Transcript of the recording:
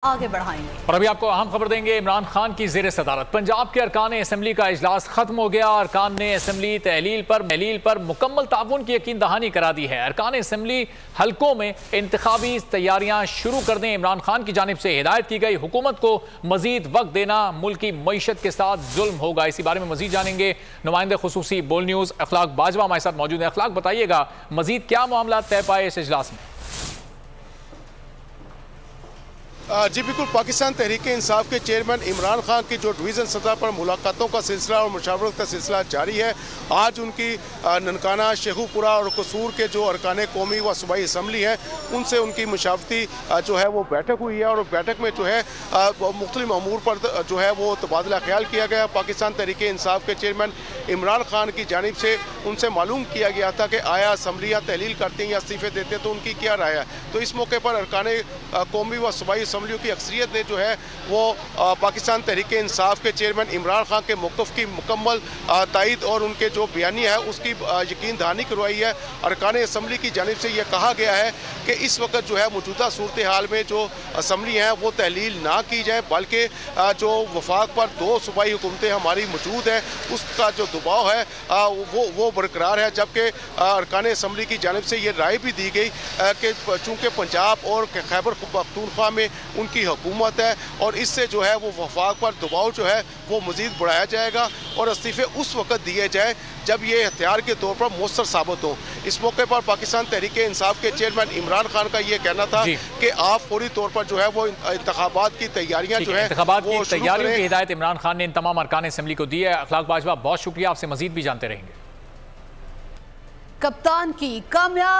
आगे बढ़ाएंगे। और अभी आपको अहम खबर देंगे। इमरान खान की ज़ेर सदारत पंजाब के अरकान असम्बली का इजलास खत्म हो गया। अरकान ने असम्बली तहलील पर मुकम्मल ताउन की यकीन दहानी करा दी है। अरकान असम्बली हल्कों में इंतखाबी तैयारियां शुरू कर दें। इमरान खान की जानिब से हिदायत की गई, हुकूमत को मजीद वक्त देना मुल्क की मईशत के साथ जुल्म होगा। इसी बारे में मजीद जानेंगे। नुमाइंदे खुसूसी बोल न्यूज़ अखलाक बाजवा हमारे साथ मौजूद है। अखलाक, बताइएगा मजीद क्या मामला तय पाए इस इजलास में? जी बिल्कुल, पाकिस्तान तहरीक इंसाफ के चेयरमैन इमरान खान की जो डिवीज़न सतह पर मुलाकातों का सिलसिला और मुशावरत का सिलसिला जारी है। आज उनकी ननकाना, शेखुपुरा और कसूर के जो अरकान कौमी व सूबाई असम्बली हैं उनसे उनकी मुशावरती जो है वो बैठक हुई है। और बैठक में जो है मुख्तलिफ अमूर पर जो है वो तबादला ख्याल किया गया। पाकिस्तान तहरीक इंसाफ के चेयरमैन इमरान खान की जानिब से उनसे मालूम किया गया था कि आया असम्बलियाँ तहलील करती हैं या इस्तीफ़े देते हैं, तो उनकी क्या राय है। तो इस मौके पर अरकान कौमी व सूबाई असम्बलियों की अक्सरियत ने जो है वो पाकिस्तान तहरीक इंसाफ के चेयरमैन इमरान खान के मौक़िफ़ की मुकम्मल तायद और उनके जो बयानिया है उसकी यकीन दहानी करवाई है। अरकान असम्बली की जानिब से यह कहा गया है कि इस वक्त जो है मौजूदा सूरत हाल में जो असम्बली हैं वो तहलील ना की जाए, बल्कि जो वफाक पर 2 सूबाई हुकूमतें हमारी मौजूद हैं उसका जो दबाव है वो बरकरार है। जबकि अरकान असम्बली की जानिब से ये राय भी दी गई कि चूँकि पंजाब और खैबर पख्तूनख्वा में उनकी हुकूमत है और इससे जो है वो वफाक पर दबाव जो है वो मज़ीद बढ़ाया जाएगा और इस्तीफ़े उस वक्त दिए जाए जब ये हथियार के तौर पर मौसर साबित हो। इस मौके पर पाकिस्तान तहरीक इंसाफ के चेयरमैन इमरान खान का ये कहना था कि आप फौरी तौर पर जो है वो इंतखाबात की तैयारियां जो है की तैयारियों की हिदायत इमरान खान ने इन तमाम अरकान असम्बली को दी है। अखलाक बाजवा, बहुत शुक्रिया, आपसे मजीद भी जानते रहेंगे। कप्तान की कामयाब